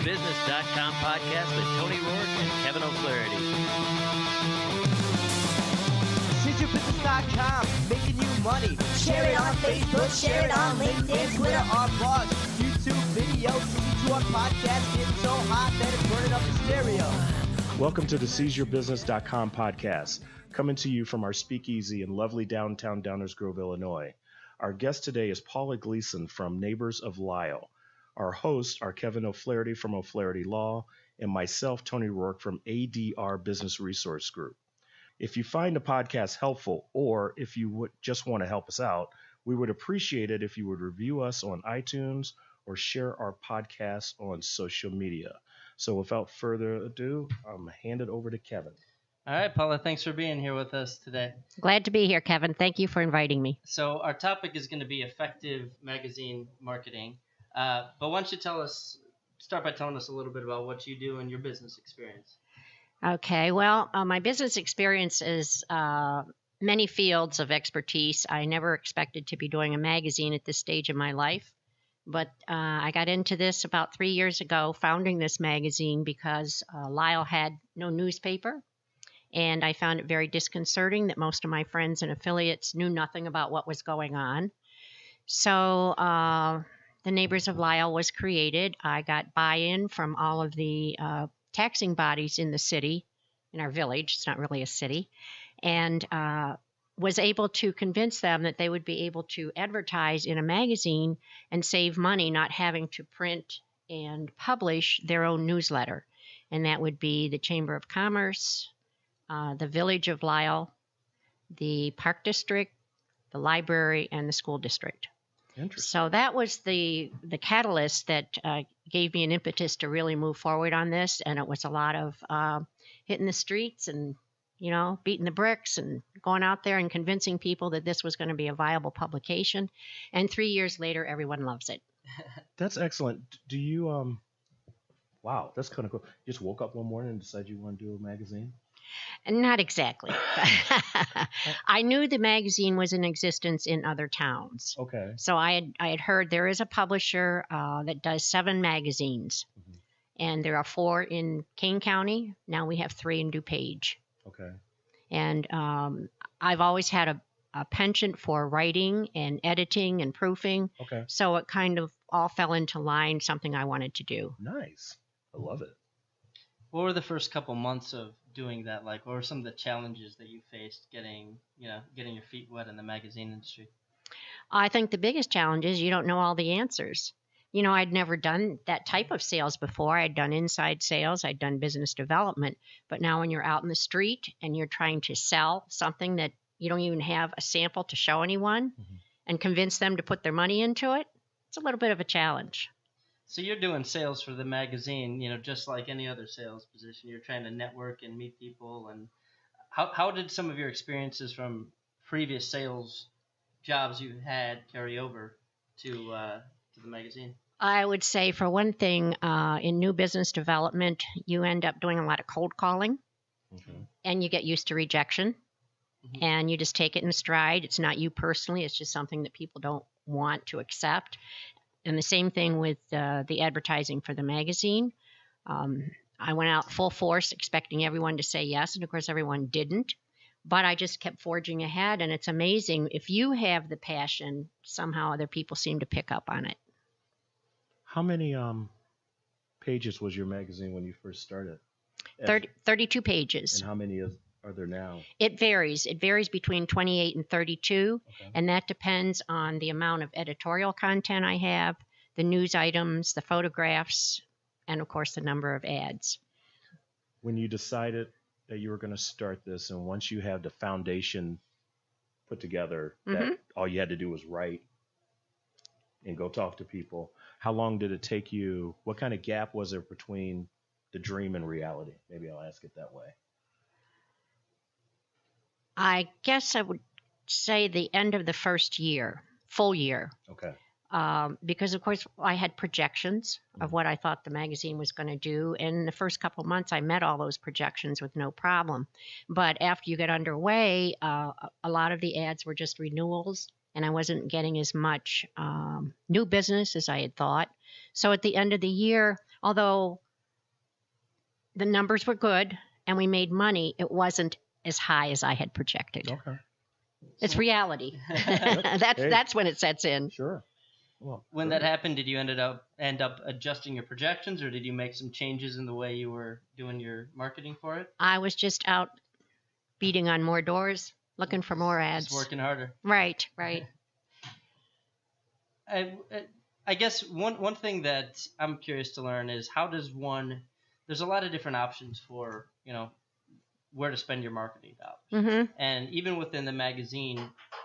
SeizeYourBusiness.com podcast with Tony Rourke and Kevin O'Flaherty. SeizeYourBusiness.com, making you money. Share it on Facebook, share it on LinkedIn, Twitter, our blogs, YouTube videos, listen to our podcast, getting so hot that it's burning up the stereo. Welcome to the SeizeYourBusiness.com podcast, coming to you from our speakeasy in lovely downtown Downers Grove, Illinois. Our guest today is Paula Gleason from Neighbors of Lisle. Our hosts are Kevin O'Flaherty from O'Flaherty Law and myself, Tony Rourke from ADR Business Resource Group. If you find the podcast helpful, or if you would just want to help us out, we would appreciate it if you would review us on iTunes or share our podcast on social media. So without further ado, I'm hand it over to Kevin. All right, Paula, thanks for being here with us today. Glad to be here, Kevin. Thank you for inviting me. So our topic is going to be effective magazine marketing. But why don't you start by telling us a little bit about what you do and your business experience. Okay, well, my business experience is many fields of expertise. I never expected to be doing a magazine at this stage of my life. But I got into this about 3 years ago, founding this magazine because Lisle had no newspaper. And I found it very disconcerting that most of my friends and affiliates knew nothing about what was going on. So the Neighbors of Lisle was created. I got buy-in from all of the taxing bodies in the city, in our village. It's not really a city. And was able to convince them that they would be able to advertise in a magazine and save money not having to print and publish their own newsletter. And that would be the Chamber of Commerce, the Village of Lisle, the Park District, the library, and the school district. Interesting. So that was the catalyst that gave me an impetus to really move forward on this. And it was a lot of hitting the streets and beating the bricks and going out there and convincing people that this was going to be a viable publication. And 3 years later, everyone loves it. That's excellent. Do you, wow, that's kind of cool. You just woke up one morning and decided you want to do a magazine? Not exactly. I knew the magazine was in existence in other towns. Okay. So I had heard there is a publisher that does 7 magazines. Mm-hmm. And there are 4 in Kane County. Now we have 3 in DuPage. Okay. And I've always had a penchant for writing and editing and proofing. Okay. So it kind of all fell into line, something I wanted to do. Nice. I love it. What were the first couple months of doing that like? What were some of the challenges that you faced getting your feet wet in the magazine industry? I think the biggest challenge is you don't know all the answers. I'd never done that type of sales before. I'd done inside sales. I'd done business development. But now when you're out in the street and you're trying to sell something that you don't even have a sample to show anyone mm-hmm. and convince them to put their money into it, it's a little bit of a challenge. So you're doing sales for the magazine, just like any other sales position. You're trying to network and meet people. And how did some of your experiences from previous sales jobs you had carry over to the magazine? I would say, for one thing, in new business development, you end up doing a lot of cold calling, mm-hmm. and you get used to rejection, mm-hmm. and you just take it in stride. It's not you personally. It's just something that people don't want to accept. And the same thing with the advertising for the magazine. I went out full force expecting everyone to say yes, and of course everyone didn't. But I just kept forging ahead, and it's amazing. If you have the passion, somehow other people seem to pick up on it. How many pages was your magazine when you first started? 32 pages. And how many are there now? It varies. It varies between 28 and 32, okay. And that depends on the amount of editorial content I have, the news items, the photographs, and of course the number of ads. When you decided that you were going to start this, and once you had the foundation put together, mm-hmm. that all you had to do was write and go talk to people, how long did it take you? What kind of gap was there between the dream and reality? Maybe I'll ask it that way. I guess I would say the end of the first year, full year. Okay. Because, of course, I had projections of what I thought the magazine was going to do. And the first couple of months, I met all those projections with no problem. But after you get underway, a lot of the ads were just renewals, and I wasn't getting as much new business as I had thought. So at the end of the year, Although the numbers were good and we made money, it wasn't as high as I had projected. Okay. It's reality. Hey. That's when it sets in. Sure. Well, When great. that happened, did you end up adjusting your projections, or did you make some changes in the way you were doing your marketing for it? I was just out beating on more doors, looking for more ads. Just working harder. Right. I guess one thing that I'm curious to learn is how does one. There's a lot of different options for where to spend your marketing dollars, Mm-hmm. and even within the magazine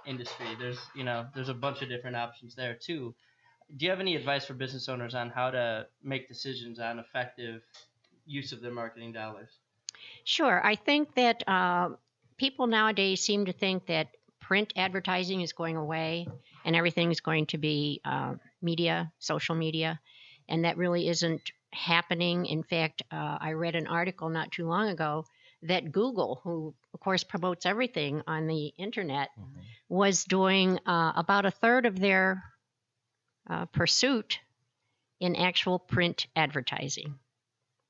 industry, there's a bunch of different options there too. Do you have any advice for business owners on how to make decisions on effective use of their marketing dollars? Sure. I think that people nowadays seem to think that print advertising is going away and everything is going to be media, social media, and that really isn't happening. In fact, I read an article not too long ago that Google, who of course promotes everything on the internet, was doing about a third of their pursuit in actual print advertising.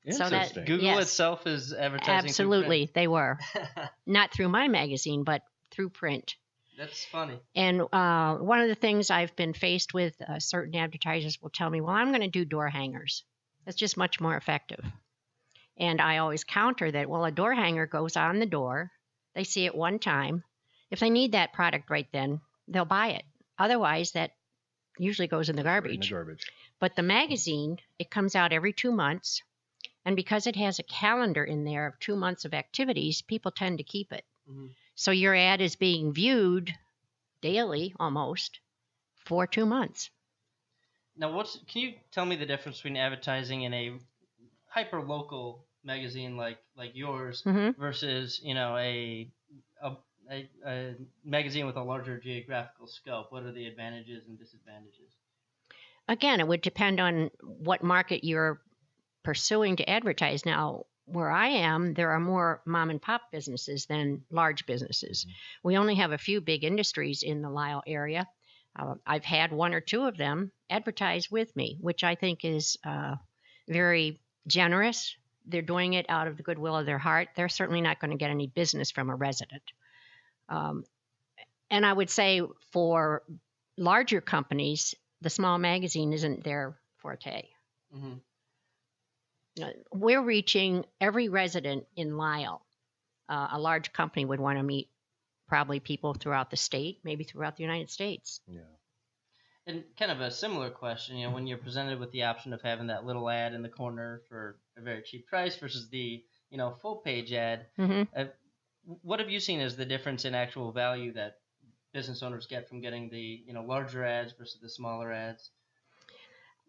So that Interesting. Google yes, itself is advertising. through absolutely print. they were not through my magazine, but through print. That's funny. And one of the things I've been faced with, certain advertisers will tell me, well, I'm going to do door hangers. That's just much more effective. And I always counter that, well, a door hanger goes on the door. They see it one time. If they need that product right then, they'll buy it. Otherwise, that usually goes in the Right in garbage. the garbage. But the magazine, it comes out every 2 months. And because it has a calendar in there of 2 months of activities, people tend to keep it. Mm-hmm. So your ad is being viewed daily almost for 2 months. Now, can you tell me the difference between advertising in a hyper local magazine like yours Mhm. versus a magazine with a larger geographical scope? What are the advantages and disadvantages? Again, it would depend on what market you're pursuing to advertise. Now, where I am, there are more mom and pop businesses than large businesses. We only have a few big industries in the Lisle area. I've had one or two of them advertise with me, which I think is very generous. They're doing it out of the goodwill of their heart. They're certainly not going to get any business from a resident. And I would say for larger companies, the small magazine isn't their forte. Mm-hmm. We're reaching every resident in Lisle. A large company would want to meet probably people throughout the state, maybe throughout the United States. Yeah. And kind of a similar question, when you're presented with the option of having that little ad in the corner for a very cheap price versus the, full page ad, Mm-hmm. what have you seen as the difference in actual value that business owners get from getting the, larger ads versus the smaller ads?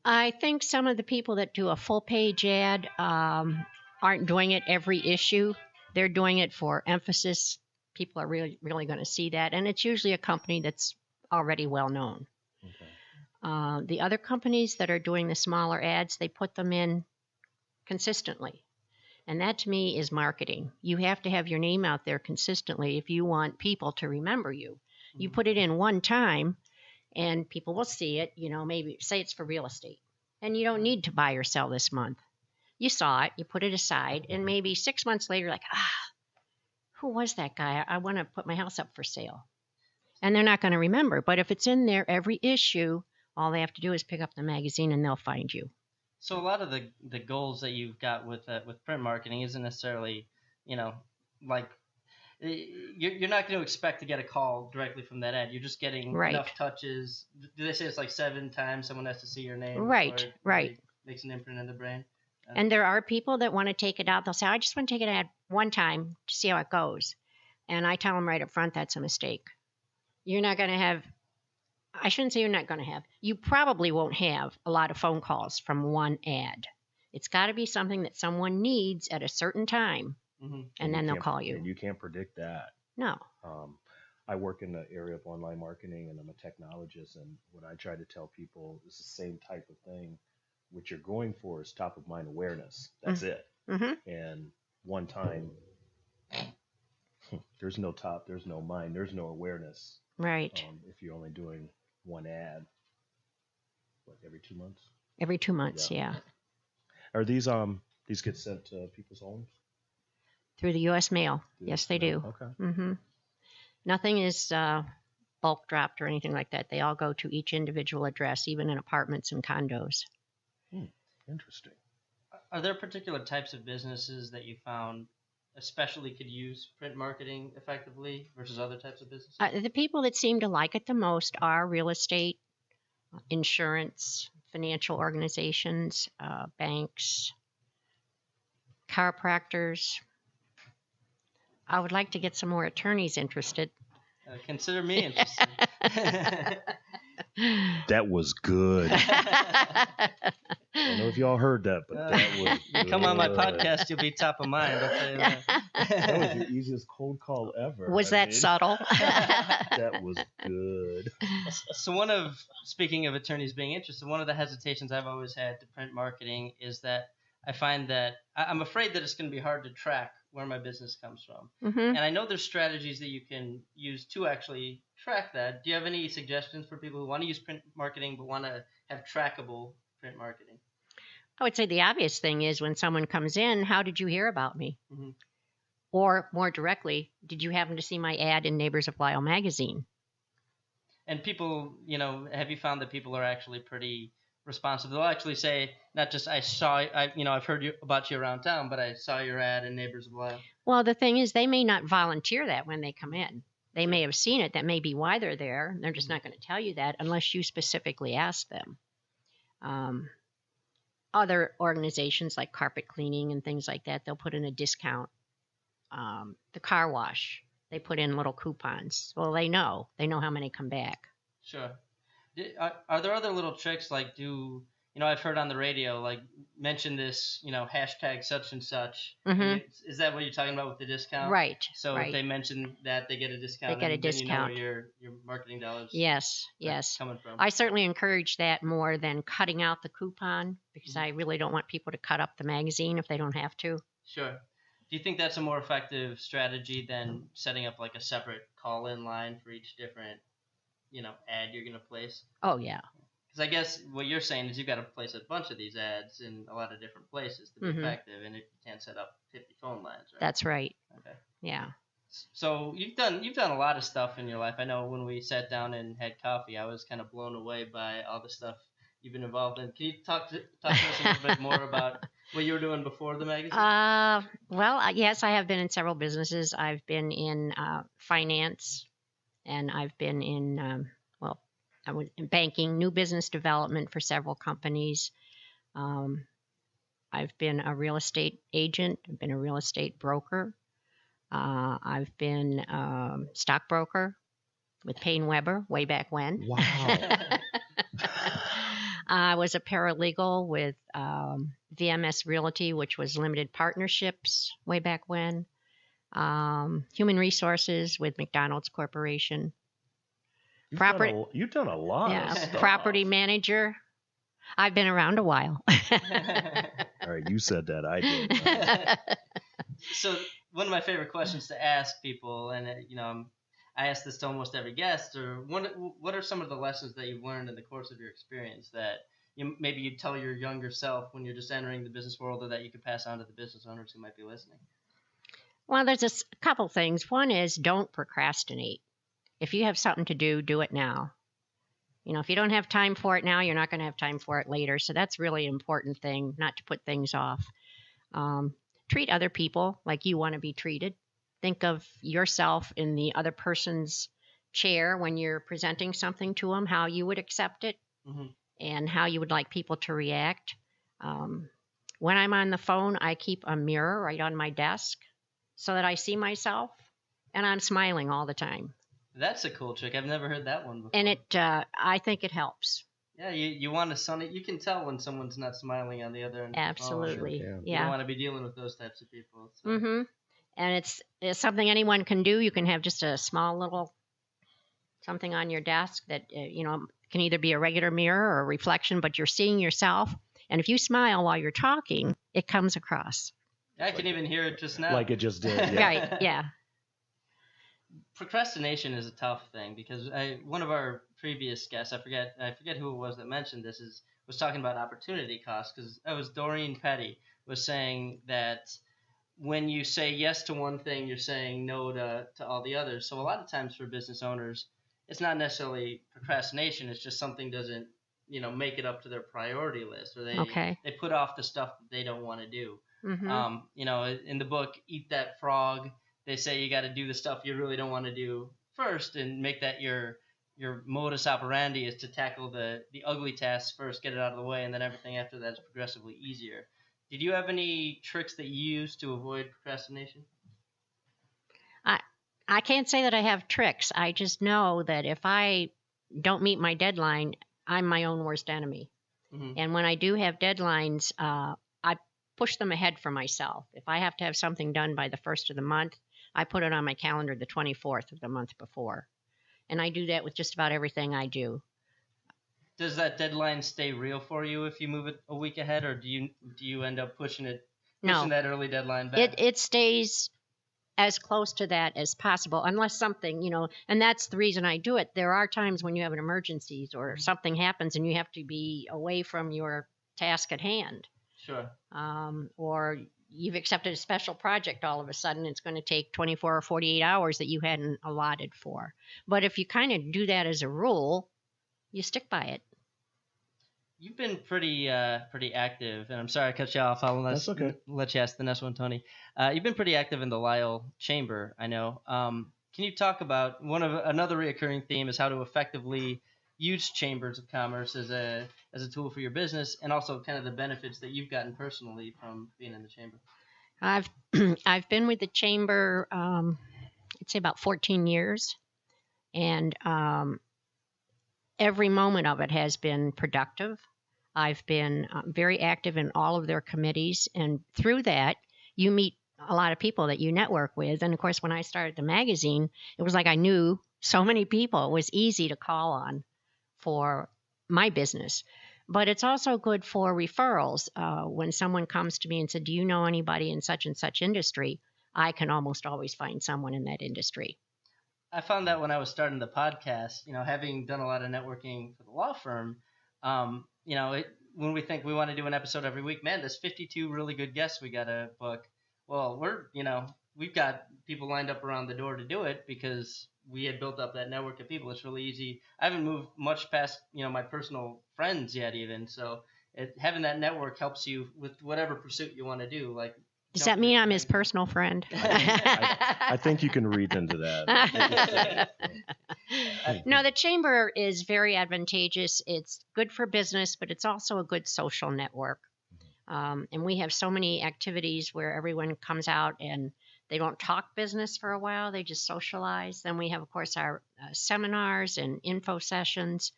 I think some of the people that do a full page ad aren't doing it every issue. They're doing it for emphasis. People are really, really going to see that. And it's usually a company that's already well known. Okay. The other companies that are doing the smaller ads, they put them in consistently. And that to me is marketing. You have to have your name out there consistently if you want people to remember you. You put it in one time and people will see it, maybe say it's for real estate. And you don't need to buy or sell this month. You saw it, you put it aside, and maybe 6 months later, like, who was that guy? I want to put my house up for sale. And they're not going to remember. But if it's in there every issue, all they have to do is pick up the magazine and they'll find you. So a lot of the goals that you've got with print marketing isn't necessarily, like you're not going to expect to get a call directly from that ad. You're just getting Right. enough touches. Do they say it's like 7 times someone has to see your name? Right, before it right. really makes an imprint in the brain. And there are people that want to take it out. They'll say, I just want to take it out one time to see how it goes. And I tell them right up front, that's a mistake. You're not going to have, I shouldn't say you're not going to have, you probably won't have a lot of phone calls from one ad. It's got to be something that someone needs at a certain time, Mm-hmm. and then they'll can't- call you. And you can't predict that. No. I work in the area of online marketing, and I'm a technologist. And what I try to tell people is the same type of thing. What you're going for is top of mind awareness. That's it. Mm-hmm. And one time, there's no top, there's no mind, there's no awareness. Right. If you're only doing one ad, every 2 months? Every 2 months, yeah. Are these get sent to people's homes? Through the U.S. mail. Through Yes, the they mail? do. Okay. Mm-hmm. Nothing is bulk dropped or anything like that. They all go to each individual address, even in apartments and condos. Interesting. Are there particular types of businesses that you found especially could use print marketing effectively versus other types of businesses? The people that seem to like it the most are real estate, insurance, financial organizations, banks, chiropractors. I would like to get some more attorneys interested. Consider me interested. That was good. I don't know if y'all heard that, but that was good. Come on my podcast, you'll be top of mind. I'll tell you that. That was your easiest cold call ever. Was that subtle? That was good. So speaking of attorneys being interested, one of the hesitations I've always had to print marketing is that I find that I'm afraid that it's going to be hard to track where my business comes from. Mm-hmm. And I know there's strategies that you can use to actually track that. Do you have any suggestions for people who want to use print marketing but want to have trackable print marketing? I would say the obvious thing is when someone comes in, how did you hear about me? Mm-hmm. Or more directly, did you happen to see my ad in Neighbors of Lyle magazine? And people, have you found that people are actually pretty responsive? They'll actually say, not just I've heard about you around town, but I saw your ad in Neighbors of Lyle. Well, the thing is, they may not volunteer that when they come in. They may have seen it. That may be why they're there. They're just not going to tell you that unless you specifically ask them. Other organizations like carpet cleaning and things like that, they'll put in a discount. The car wash, they put in little coupons. Well, they know how many come back. Sure. Are there other little tricks like I've heard on the radio, like mention this, hashtag such and such. Mm-hmm. Is that what you're talking about with the discount? Right. So right. if they mention that, they get a discount. They get a discount. Then you know where your marketing dollars Yes. coming from. I certainly encourage that more than cutting out the coupon because I really don't want people to cut up the magazine if they don't have to. Sure. Do you think that's a more effective strategy than setting up like a separate call-in line for each different, ad you're going to place? Oh, yeah. Because I guess what you're saying is you've got to place a bunch of these ads in a lot of different places to be effective, and if you can't set up 50 phone lines, right? That's right. Okay. Yeah. So you've done a lot of stuff in your life. I know when we sat down and had coffee, I was kind of blown away by all the stuff you've been involved in. Can you talk to us a little bit more about what you were doing before the magazine? Well, yes, I have been in several businesses. I've been in finance, and I've been in I was in banking, new business development for several companies. I've been a real estate agent. I've been a real estate broker. I've been a stockbroker with Payne Weber way back when. Wow. I was a paralegal with VMS Realty, which was limited partnerships way back when. Human resources with McDonald's Corporation. You've done a lot of stuff. Property manager. I've been around a while. All right, you said that. I did. So one of my favorite questions to ask people, and I ask this to almost every guest, what are some of the lessons that you've learned in the course of your experience that maybe you'd tell your younger self when you're just entering the business world, or that you could pass on to the business owners who might be listening? Well, there's a couple things. One is don't procrastinate. If you have something to do, do it now. If you don't have time for it now, you're not going to have time for it later. So that's really an important thing, not to put things off. Treat other people like you want to be treated. Think of yourself in the other person's chair when you're presenting something to them, how you would accept it and how you would like people to react. When I'm on the phone, I keep a mirror right on my desk so that I see myself and I'm smiling all the time. That's a cool trick. I've never heard that one before. And I think it helps. Yeah, you want to sunny. You can tell when someone's not smiling on the other end. Absolutely. Sure yeah. You don't want to be dealing with those types of people. So. Mm-hmm. And it's something anyone can do. You can have just a small little something on your desk that can either be a regular mirror or a reflection, but you're seeing yourself. And if you smile while you're talking, it comes across. I can even hear it just now. Like it just did. Yeah. Right. Yeah. Procrastination is a tough thing because one of our previous guests, I forget who it was that mentioned this, is was talking about opportunity cost, because that was Doreen Petty was saying that when you say yes to one thing, you're saying no to all the others. So a lot of times for business owners, it's not necessarily procrastination. It's just something doesn't, make it up to their priority list, or they put off the stuff that they don't want to do. In the book, Eat That Frog, they say you got to do the stuff you really don't want to do first, and make that your modus operandi is to tackle the ugly tasks first, get it out of the way, and then everything after that is progressively easier. Did you have any tricks that you use to avoid procrastination? I can't say that I have tricks. I just know that if I don't meet my deadline, I'm my own worst enemy. And when I do have deadlines, I push them ahead for myself. If I have to have something done by the 1st of the month, I put it on my calendar the 24th of the month before. And I do that with just about everything I do. Does that deadline stay real for you if you move it a week ahead, or do you end up pushing that early deadline back? It stays as close to that as possible, unless something, and that's the reason I do it. There are times when you have an emergency or something happens and you have to be away from your task at hand. Sure. Or you've accepted a special project all of a sudden. It's going to take 24 or 48 hours that you hadn't allotted for. But if you kind of do that as a rule, you stick by it. You've been pretty active, and I'm sorry I cut you off. That's okay. Let you ask the next one, Tony. You've been pretty active in the Lisle Chamber, I know. Can you talk about another reoccurring theme is how to effectively use chambers of commerce as a tool for your business, and also kind of the benefits that you've gotten personally from being in the chamber? I've been with the chamber, I'd say about 14 years, and every moment of it has been productive. I've been very active in all of their committees, and through that, you meet a lot of people that you network with. And of course, when I started the magazine, it was like I knew so many people. It was easy to call on for my business. But it's also good for referrals. When someone comes to me and said, do you know anybody in such and such industry? I can almost always find someone in that industry. I found that when I was starting the podcast, having done a lot of networking for the law firm, when we think we want to do an episode every week, man, there's 52 really good guests we got to book. Well, we've got people lined up around the door to do it because we had built up that network of people. It's really easy. I haven't moved much past, my personal friends yet even. So having that network helps you with whatever pursuit you want to do. Like, does that mean I'm his personal friend? I think you can read into that. No, the chamber is very advantageous. It's good for business, but it's also a good social network. And we have so many activities where everyone comes out and they don't talk business for a while. They just socialize. Then we have, of course, our seminars and info sessions.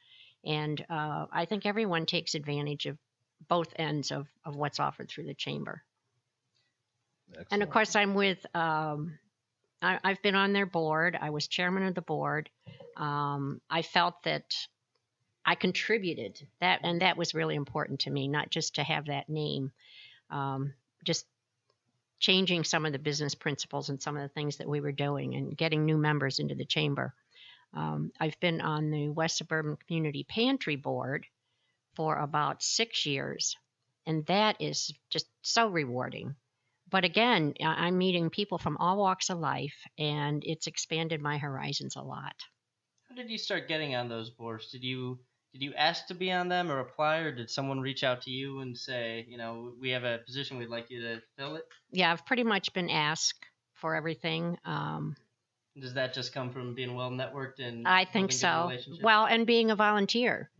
And I think everyone takes advantage of both ends of what's offered through the chamber. Excellent. And of course, I'm with, I've been on their board. I was chairman of the board. I felt that I contributed that, and that was really important to me, not just to have that name, just changing some of the business principles and some of the things that we were doing and getting new members into the chamber. I've been on the West Suburban Community Pantry Board for about 6 years, and that is just so rewarding. But again, I'm meeting people from all walks of life, and it's expanded my horizons a lot. How did you start getting on those boards? Did you ask to be on them or apply, or did someone reach out to you and say, we have a position, we'd like you to fill it? Yeah, I've pretty much been asked for everything. Does that just come from being well networked and I think so. Well, and being a volunteer.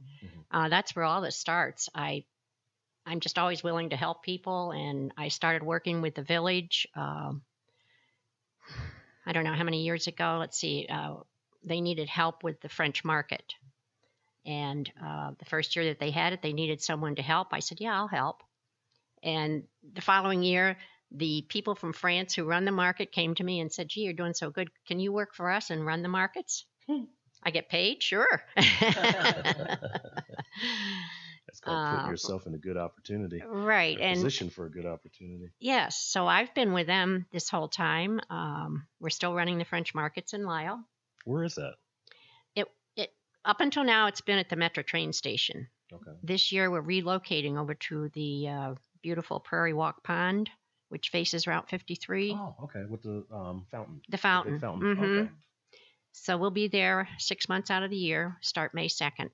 That's where all this starts. I'm just always willing to help people, and I started working with the village. I don't know how many years ago. Let's see. They needed help with the French market. And the first year that they had it, they needed someone to help. I said, yeah, I'll help. And the following year, the people from France who run the market came to me and said, gee, you're doing so good. Can you work for us and run the markets? I get paid? Sure. That's called putting yourself in a good opportunity. Right. And position for a good opportunity. Yes. So I've been with them this whole time. We're still running the French markets in Lisle. Where is that? It up until now, it's been at the Metro train station. Okay. This year, we're relocating over to the beautiful Prairie Walk Pond, which faces Route 53. Oh, okay. With the fountain. The fountain. The big fountain. Okay. So we'll be there 6 months out of the year, start May 2nd.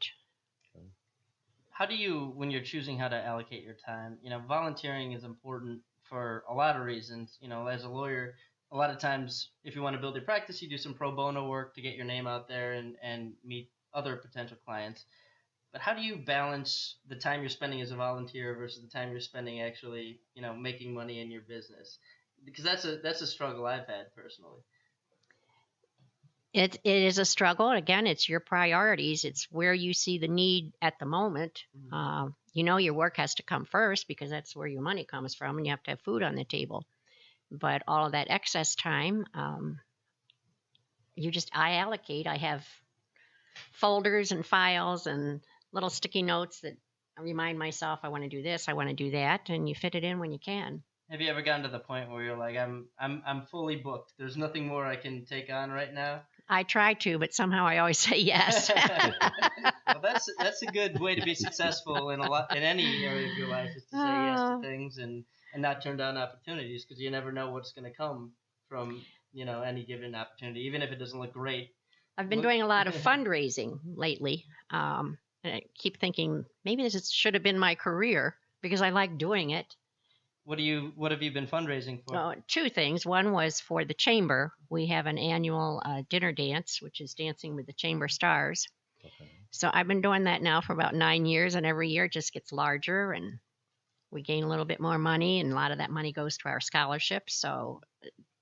How do you, when you're choosing how to allocate your time, volunteering is important for a lot of reasons. As a lawyer, a lot of times, if you want to build your practice, you do some pro bono work to get your name out there and meet other potential clients. But how do you balance the time you're spending as a volunteer versus the time you're spending actually, making money in your business? Because that's a struggle I've had personally. It is a struggle. Again, it's your priorities. It's where you see the need at the moment. Your work has to come first because that's where your money comes from, and you have to have food on the table. But all of that excess time, I allocate. I have folders and files and little sticky notes that I remind myself I want to do this, I want to do that, and you fit it in when you can. Have you ever gotten to the point where you're like, I'm fully booked. There's nothing more I can take on right now? I try to, but somehow I always say yes. Well, that's a good way to be successful in any area of your life, is to say yes to things and not turn down opportunities, because you never know what's going to come from any given opportunity, even if it doesn't look great. I've been doing a lot of fundraising lately. And I keep thinking maybe this should have been my career because I like doing it. What have you been fundraising for? Well, two things. One was for the chamber. We have an annual dinner dance, which is Dancing with the Chamber Stars. Okay. So I've been doing that now for about 9 years, and every year it just gets larger, and we gain a little bit more money, and a lot of that money goes to our scholarships. So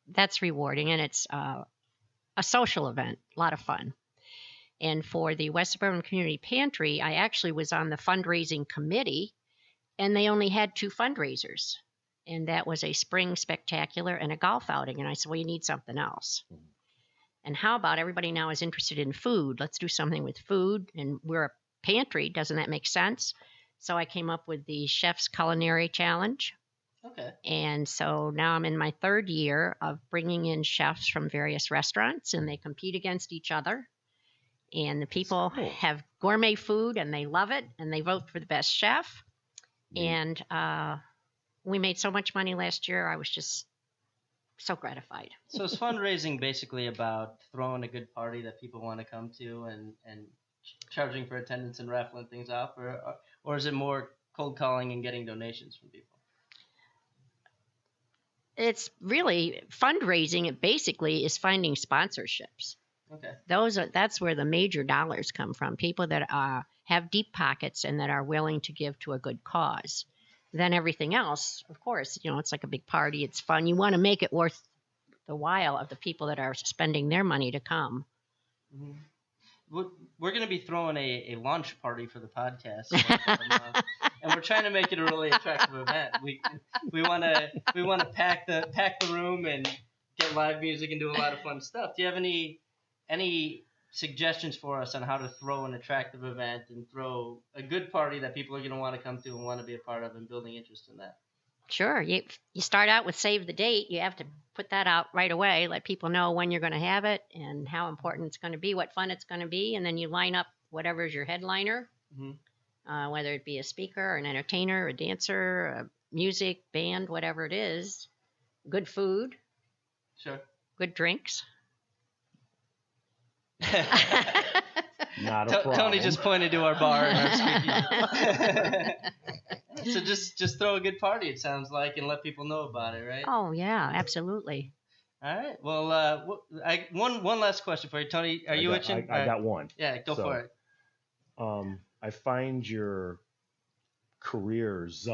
that's rewarding, and it's a social event, a lot of fun. And for the West Suburban Community Pantry, I actually was on the fundraising committee, and they only had 2 fundraisers. And that was a spring spectacular and a golf outing. And I said, well, you need something else. And how about everybody now is interested in food? Let's do something with food. And we're a pantry. Doesn't that make sense? So I came up with the Chef's Culinary Challenge. Okay. And so now I'm in my 3rd year of bringing in chefs from various restaurants, and they compete against each other. And the people have gourmet food, and they love it, and they vote for the best chef. And we made so much money last year. I was just so gratified. So is fundraising basically about throwing a good party that people want to come to and charging for attendance and raffling things off, or is it more cold calling and getting donations from people? It's really fundraising. It basically is finding sponsorships. Okay. That's where the major dollars come from. People that have deep pockets and that are willing to give to a good cause. Then everything else, of course, it's like a big party. It's fun. You want to make it worth the while of the people that are spending their money to come. Mm-hmm. We're going to be throwing a launch party for the podcast, and we're trying to make it a really attractive event. We want to pack the room and get live music and do a lot of fun stuff. Do you have any suggestions for us on how to throw an attractive event and throw a good party that people are going to want to come to and want to be a part of, and building interest in that? Sure. You start out with save the date. You have to put that out right away, let people know when you're going to have it and how important it's going to be, what fun it's going to be, and then you line up whatever is your headliner, whether it be a speaker, an entertainer, a dancer, a music, band, whatever it is. Good food. Sure. Good drinks. Not a problem. Tony just pointed to our bar and our speaking. So just throw a good party, it sounds like, and let people know about it, right? Oh, yeah, absolutely. All right. Well, one last question for you, Tony. Are you itching? I got one. Yeah, go for it. I find your careers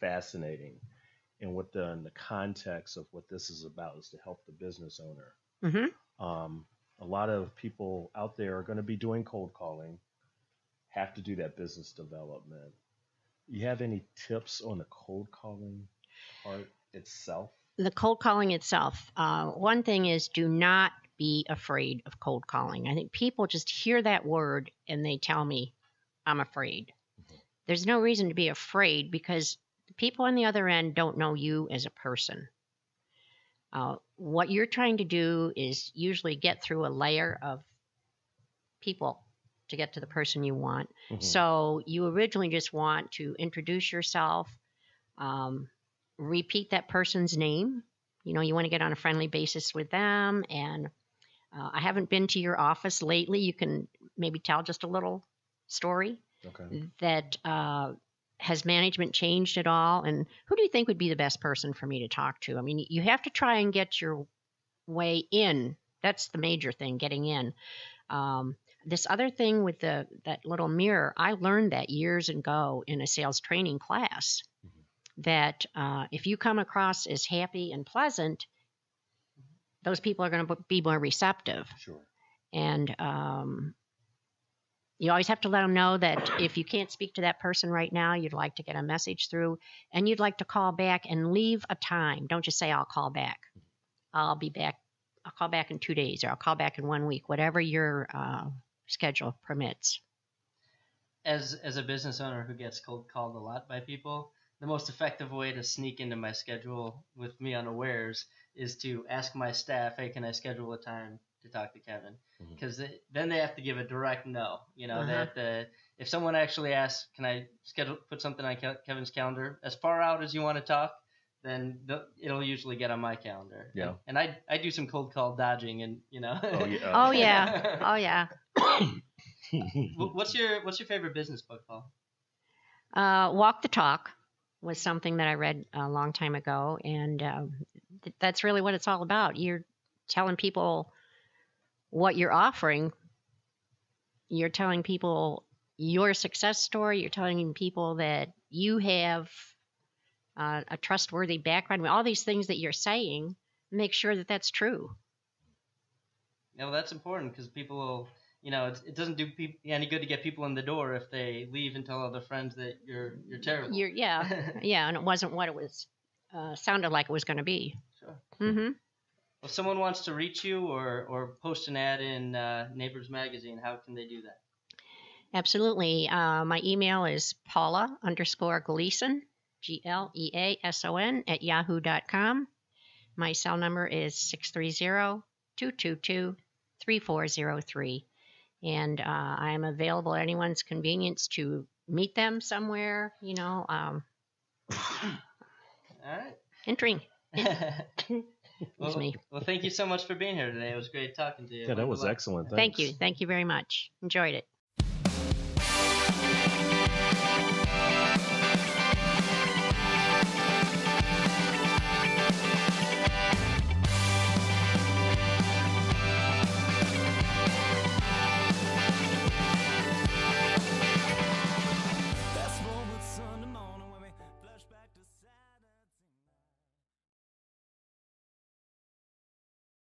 fascinating, and in the context of what this is about is to help the business owner. Mm-hmm. A lot of people out there are going to be doing cold calling, have to do that business development. You have any tips on the cold calling part itself? The cold calling itself. One thing is, do not be afraid of cold calling. I think people just hear that word and they tell me, I'm afraid. Mm-hmm. There's no reason to be afraid because the people on the other end don't know you as a person. What you're trying to do is usually get through a layer of people to get to the person you want. Mhm. So you originally just want to introduce yourself, repeat that person's name. You know, you want to get on a friendly basis with them. And I haven't been to your office lately. You can maybe tell just a little story Okay. that has management changed at all? And who do you think would be the best person for me to talk to? I mean, you have to try and get your way in. That's the major thing, getting in. This other thing with that little mirror, I learned that years ago in a sales training class, that if you come across as happy and pleasant, those people are going to be more receptive. Sure. And you always have to let them know that if you can't speak to that person right now, you'd like to get a message through, and you'd like to call back and leave a time. Don't just say, I'll call back. I'll be back. I'll call back in 2 days, or I'll call back in 1 week, whatever your schedule permits. As a business owner who gets cold called a lot by people, the most effective way to sneak into my schedule with me unawares is to ask my staff, hey, can I schedule a time to talk to Kevin? Because then they have to give a direct no. You know, they have to, if someone actually asks, can I put something on Kevin's calendar as far out as you want to talk, then it'll usually get on my calendar. Yeah. And I do some cold call dodging, and you know. Oh yeah. Oh yeah. Oh yeah. What's your favorite business book, Paul? Walk the Talk was something that I read a long time ago, and that's really what it's all about. You're telling people what you're offering. You're telling people your success story. You're telling people that you have a trustworthy background. All these things that you're saying, make sure that that's true. Yeah, well, that's important because people will, you know, it doesn't do any good to get people in the door if they leave and tell other friends that you're terrible. Yeah, and it wasn't what it was sounded like it was going to be. Sure. Mm-hmm. If someone wants to reach you or post an ad in Neighbors Magazine, how can they do that? Absolutely. My email is Paula_Gleason, GLEASON @yahoo.com. My cell number is 630-222-3403. And I'm available at anyone's convenience to meet them somewhere, you know. All right. Entering. Well, thank you so much for being here today. It was great talking to you. Yeah, that was excellent. Thank Thanks. you. Thank you very much. Enjoyed it.